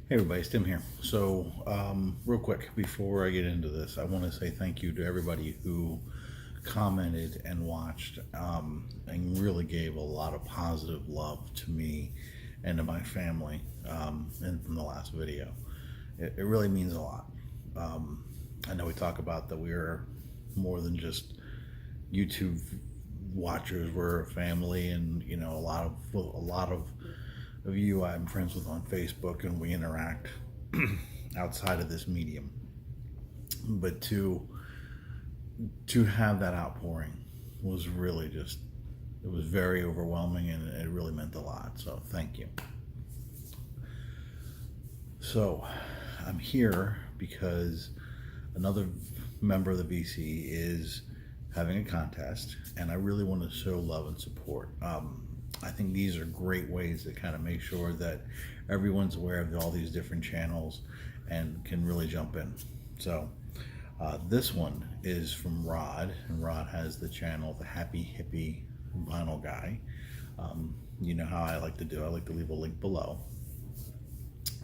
Hey everybody, it's Tim here. So, real quick, before I get into this, I want to say thank you to everybody who commented and watched and really gave a lot of positive love to me and to my family in the last video. It really means a lot. I know we talk about that we are more than just YouTube watchers. We're a family, and a lot of you I'm friends with on Facebook, and we interact outside of this medium. But to have that outpouring was really just, it was very overwhelming, and it really meant a lot. So thank you. So I'm here because another member of the VC is having a contest, and I really want to show love and support. I think these are great ways to kind of make sure that everyone's aware of all these different channels and can really jump in. So this one is from Rod, and Rod has the channel, the HappyHippy Vinyl Guy. You know how I like to do, I like to leave a link below.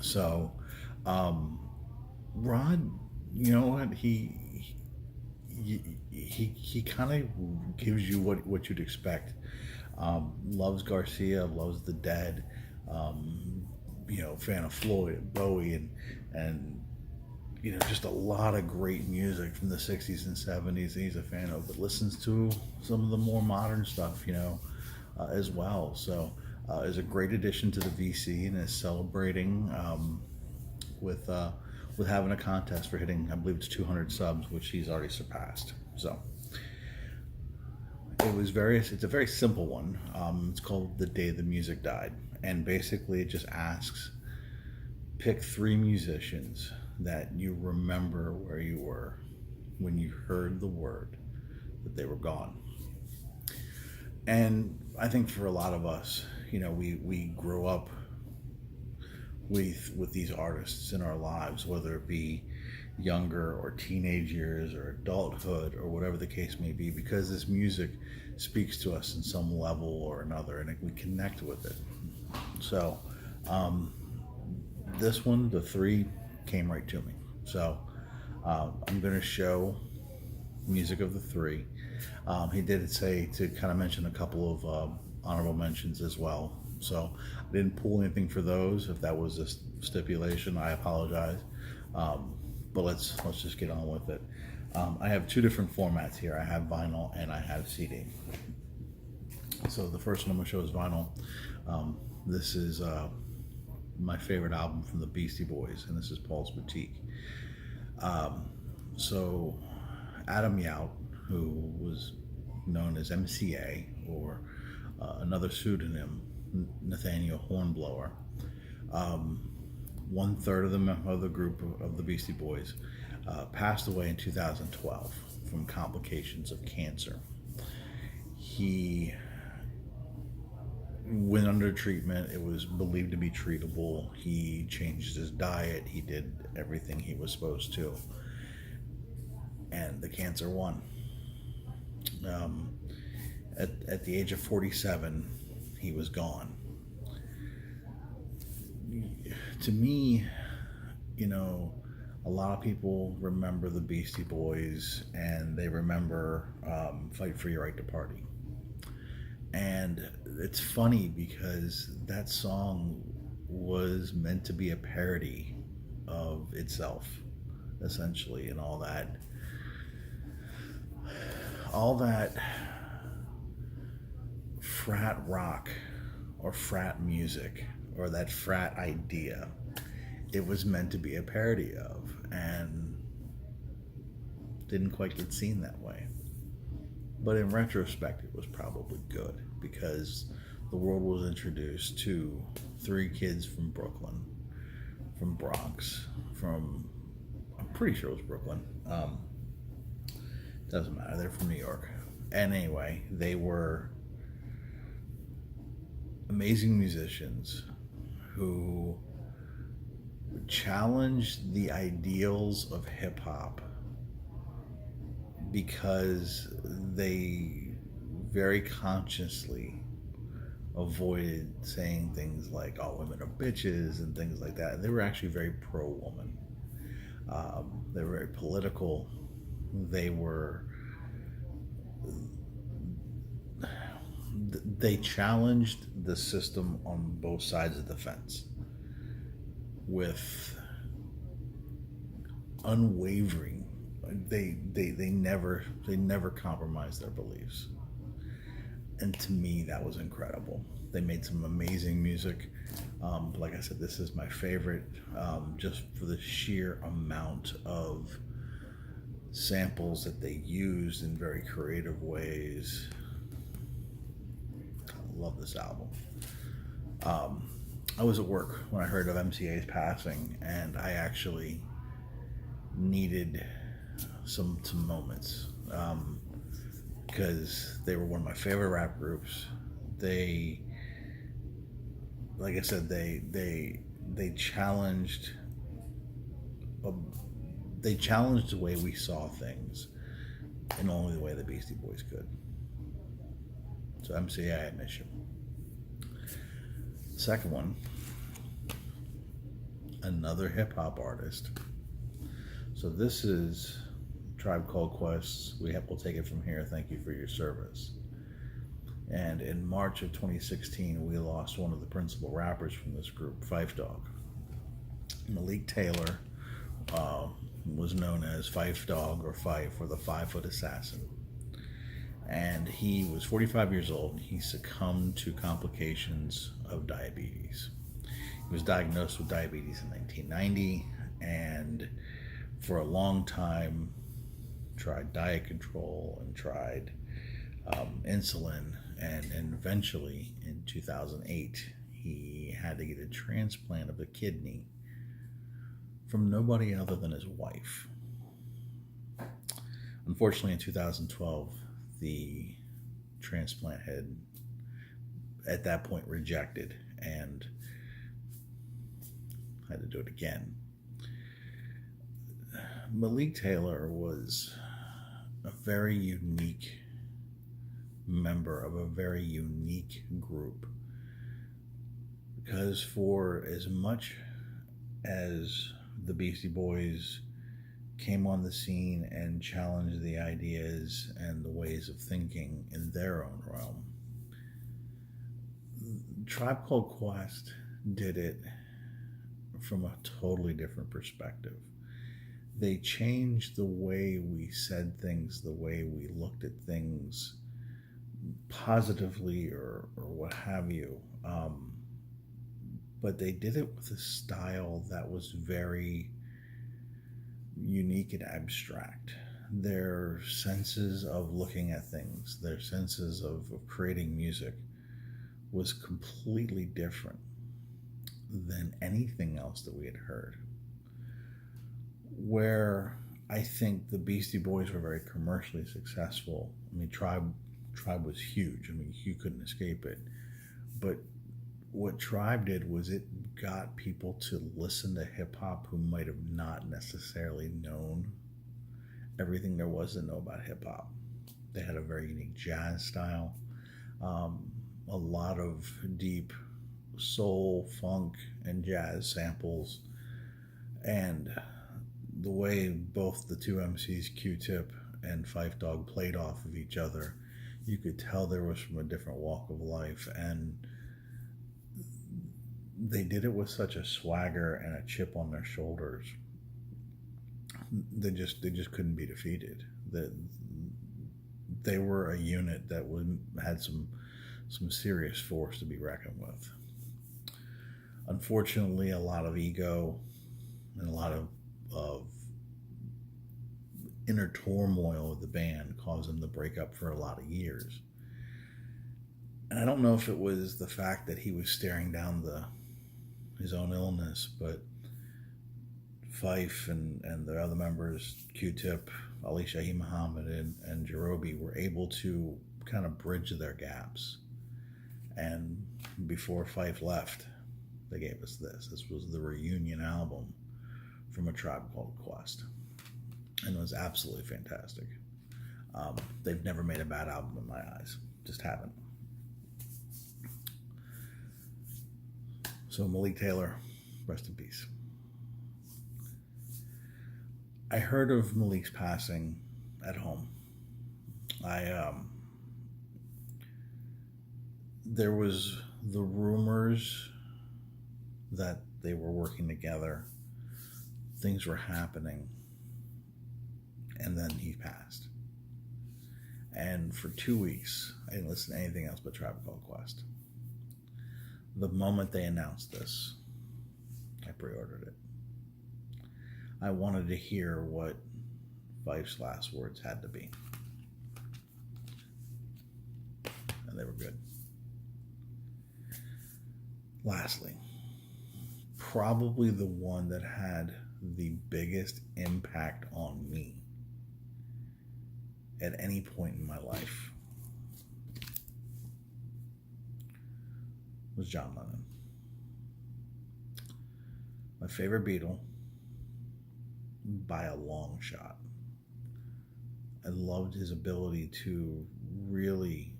So Rod, you know what, he kind of gives you what you'd expect. Loves Garcia, loves the Dead, fan of Floyd, Bowie, and just a lot of great music from the 60s and 70s he's a fan of, but listens to some of the more modern stuff, as well. So is a great addition to the VC, and is celebrating with having a contest for hitting, I believe it's 200 subs, which he's already surpassed. So it's a very simple one. It's called The Day the Music Died, and basically it just asks, pick 3 musicians that you remember where you were when you heard the word that they were gone. And I think for a lot of us, we grew up with these artists in our lives, whether it be younger or teenage years or adulthood or whatever the case may be, because this music speaks to us in some level or another, and we connect with it. So this one, the 3 came right to me. So I'm going to show music of the 3. He did say to kind of mention a couple of honorable mentions as well. So I didn't pull anything for those. If that was a stipulation, I apologize. But let's just get on with it. I have 2 different formats here. I have vinyl and I have CD. So the first one I'm going to show is vinyl. This is my favorite album from the Beastie Boys, and this is Paul's Boutique. So Adam Yout, who was known as MCA, or another pseudonym, Nathaniel Hornblower, 1/3 of the group of the Beastie Boys, passed away in 2012 from complications of cancer. He went under treatment. It was believed to be treatable. He changed his diet. He did everything he was supposed to, and the cancer won. At the age of 47, he was gone. To me, a lot of people remember the Beastie Boys, and they remember Fight for Your Right to Party. And it's funny because that song was meant to be a parody of itself, essentially, and all that frat rock or frat music or that frat idea, it was meant to be a parody of, and didn't quite get seen that way. But in retrospect, it was probably good, because the world was introduced to 3 kids from Brooklyn, from Bronx, I'm pretty sure it was Brooklyn. Doesn't matter, they're from New York. And anyway, they were amazing musicians who challenged the ideals of hip-hop, because they very consciously avoided saying things like "all women are bitches" and things like that. And they were actually very pro-woman. They were very political. They were they challenged the system on both sides of the fence with unwavering. They never compromised their beliefs, and to me that was incredible. They made some amazing music. Like I said, this is my favorite, just for the sheer amount of samples that they used in very creative ways. I love this album. I was at work when I heard of MCA's passing, and I actually needed some moments, because they were one of my favorite rap groups. They, like I said, they challenged they challenged the way we saw things in only the way the Beastie Boys could. So MCA, I miss you. Second one, another hip hop artist. So this is Tribe Called Quest. We'll take it from here. Thank you for your service. And in March of 2016, we lost one of the principal rappers from this group, Phife Dawg. Malik Taylor was known as Phife Dawg, or Phife, or the 5-foot assassin. And he was 45 years old. He succumbed to complications of diabetes. He was diagnosed with diabetes in 1990, and for a long time tried diet control and tried insulin, and eventually in 2008 he had to get a transplant of a kidney from nobody other than his wife. Unfortunately, in 2012, the transplant had, at that point, rejected, and had to do it again. Malik Taylor was a very unique member of a very unique group, because for as much as the Beastie Boys came on the scene and challenged the ideas and the ways of thinking in their own realm, Tribe Called Quest did it from a totally different perspective. They changed the way we said things, the way we looked at things, positively or what have you. But they did it with a style that was very unique and abstract. Their senses of looking at things, their senses of creating music was completely different than anything else that we had heard. Where I think the Beastie Boys were very commercially successful. I mean, Tribe was huge. I mean, you couldn't escape it. But what Tribe did was it got people to listen to hip hop who might have not necessarily known everything there was to know about hip hop. They had a very unique jazz style, a lot of deep soul, funk, and jazz samples, and the way both the two MCs, Q-Tip and Phife Dawg, played off of each other, you could tell there was from a different walk of life, and they did it with such a swagger and a chip on their shoulders. They just couldn't be defeated. They were a unit that had some serious force to be reckoned with. Unfortunately, a lot of ego and a lot of inner turmoil with the band caused them to break up for a lot of years. And I don't know if it was the fact that he was staring down his own illness, but Phife and the other members, Q-Tip, Ali Shahi Muhammad, and Jerobi, were able to kind of bridge their gaps. And before Phife left, they gave us this. This was the reunion album from A Tribe Called Quest. And it was absolutely fantastic. They've never made a bad album in my eyes. Just haven't. So Malik Taylor, rest in peace. I heard of Malik's passing at home. There was the rumors that they were working together, things were happening, and then he passed. And for 2 weeks, I didn't listen to anything else but Tribe Called Quest. The moment they announced this, I pre-ordered it. I wanted to hear what Fife's last words had to be. And they were good. Lastly, probably the one that had the biggest impact on me at any point in my life was John Lennon. My favorite Beatle by a long shot. I loved his ability to really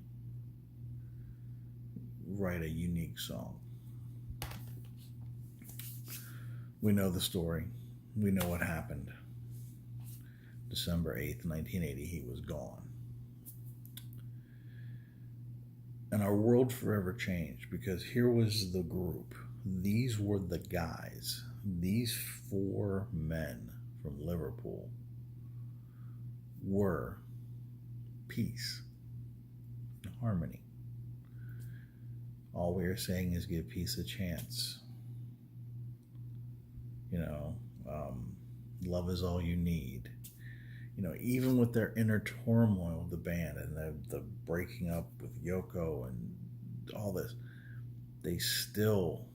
write a unique song. We know the story. We know what happened. December 8th, 1980, he was gone. And our world forever changed because here was the group. These were the guys. These 4 men from Liverpool were peace and harmony. All we are saying is give peace a chance. Love is all you need. Even with their inner turmoil of the band and the breaking up with Yoko and all this, they still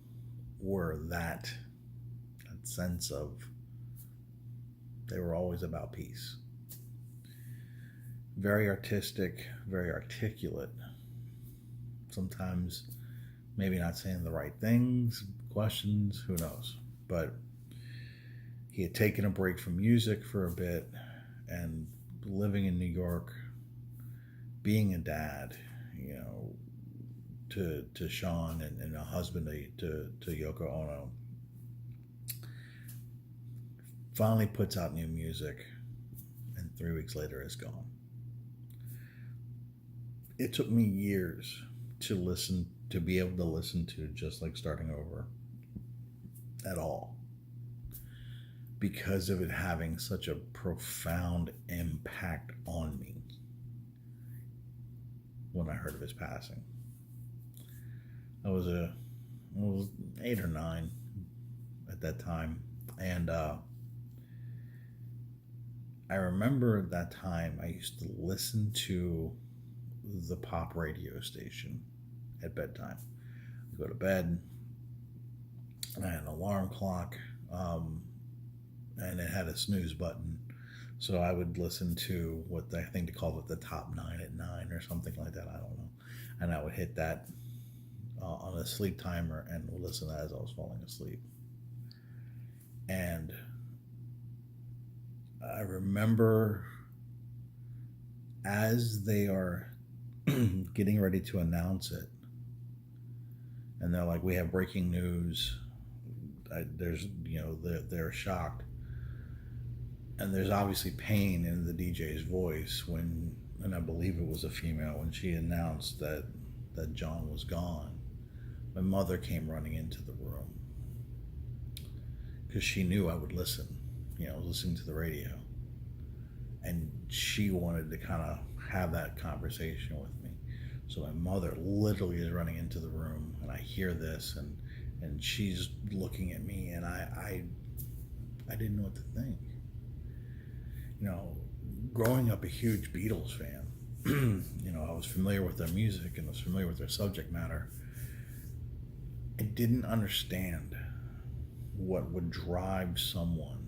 were that sense of they were always about peace. Very artistic, very articulate. Sometimes maybe not saying the right things, questions, who knows. But he had taken a break from music for a bit and living in New York, being a dad, to Sean and a husband to Yoko Ono. Finally puts out new music, and 3 weeks later is gone. It took me years to be able to listen to Just Like Starting Over at all, because of it having such a profound impact on me when I heard of his passing. I was 8 or 9 at that time, and I remember at that time I used to listen to the pop radio station at bedtime. I'd go to bed, I had an alarm clock, and it had a snooze button. So I would listen to what I think they called it the top 9 at 9 or something like that. I don't know. And I would hit that on a sleep timer and listen as I was falling asleep. And I remember as they are getting ready to announce it, and they're like, we have breaking news. They're shocked. And there's obviously pain in the DJ's voice and I believe it was a female, when she announced that John was gone. My mother came running into the room because she knew I would listen, listening to the radio. And she wanted to kind of have that conversation with me. So my mother literally is running into the room, and I hear this, and she's looking at me, and I didn't know what to think. Growing up a huge Beatles fan, I was familiar with their music and was familiar with their subject matter. I didn't understand what would drive someone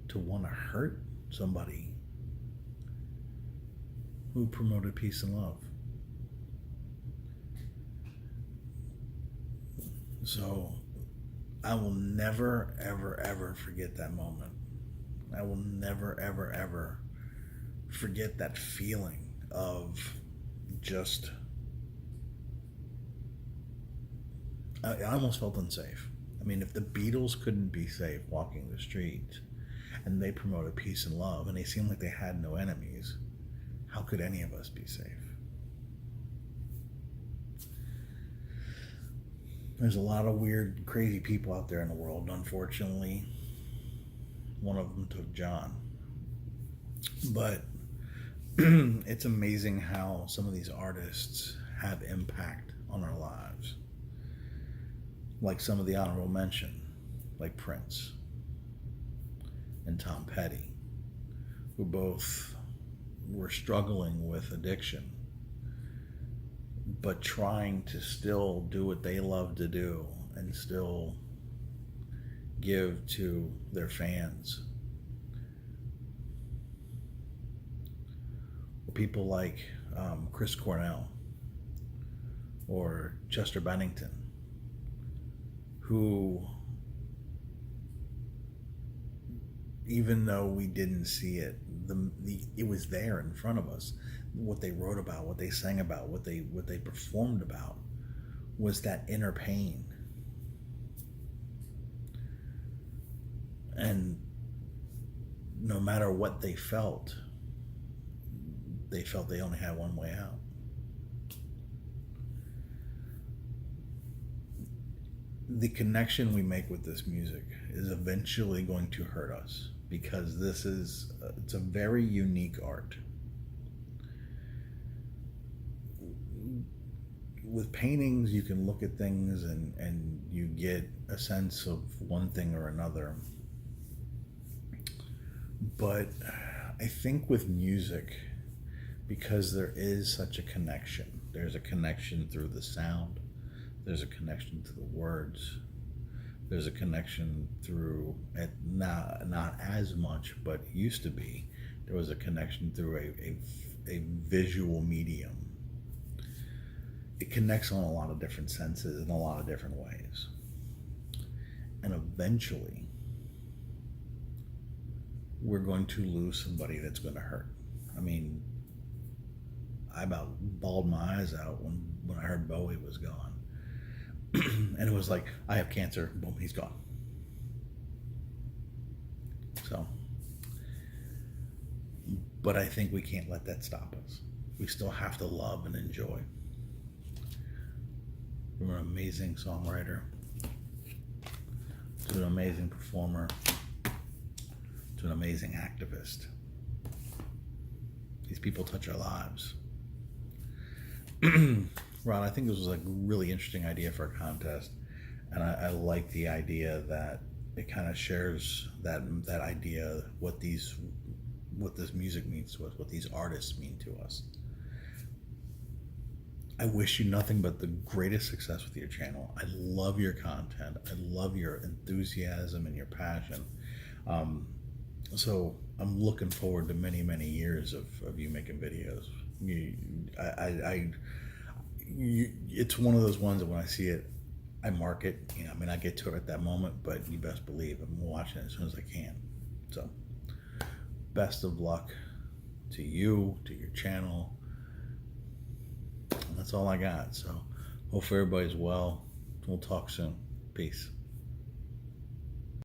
to want to hurt somebody who promoted peace and love. So I will never, ever, ever forget that moment. I will never, ever, ever forget that feeling of just I almost felt unsafe. I mean, if the Beatles couldn't be safe walking the streets, and they promoted peace and love, and they seemed like they had no enemies, how could any of us be safe? There's a lot of weird, crazy people out there in the world. Unfortunately, one of them took John. But it's amazing how some of these artists have impact on our lives. Like some of the honorable mention, like Prince and Tom Petty, who both were struggling with addiction, but trying to still do what they love to do and still give to their fans. Or people like Chris Cornell or Chester Bennington, who, even though we didn't see it, it was there in front of us. What they wrote about, what they sang about, what they performed about was that inner pain. And no matter what they felt they only had one way out. The connection we make with this music is eventually going to hurt us, because it's a very unique art. With paintings, you can look at things and you get a sense of one thing or another. But I think with music, because there is such a connection, there's a connection through the sound, there's a connection to the words, there's a connection through, not as much, but used to be, there was a connection through a visual medium. It connects on a lot of different senses in a lot of different ways. And eventually, we're going to lose somebody that's going to hurt. I mean, I about bawled my eyes out when I heard Bowie was gone. And it was like, I have cancer, boom, he's gone. So, but I think we can't let that stop us. We still have to love and enjoy. From an amazing songwriter to an amazing performer to an amazing activist. These people touch our lives. Ron, I think this was a really interesting idea for a contest, and I like the idea that it kind of shares that idea, what this music means to us, what these artists mean to us. I wish you nothing but the greatest success with your channel. I love your content. I love your enthusiasm and your passion. So I'm looking forward to many, many years of you making videos. It's one of those ones that when I see it, I mark it. I mean, I get to it at that moment, but you best believe I'm watching it as soon as I can. So, best of luck to you, to your channel. And that's all I got. So, hopefully everybody's well. We'll talk soon. Peace.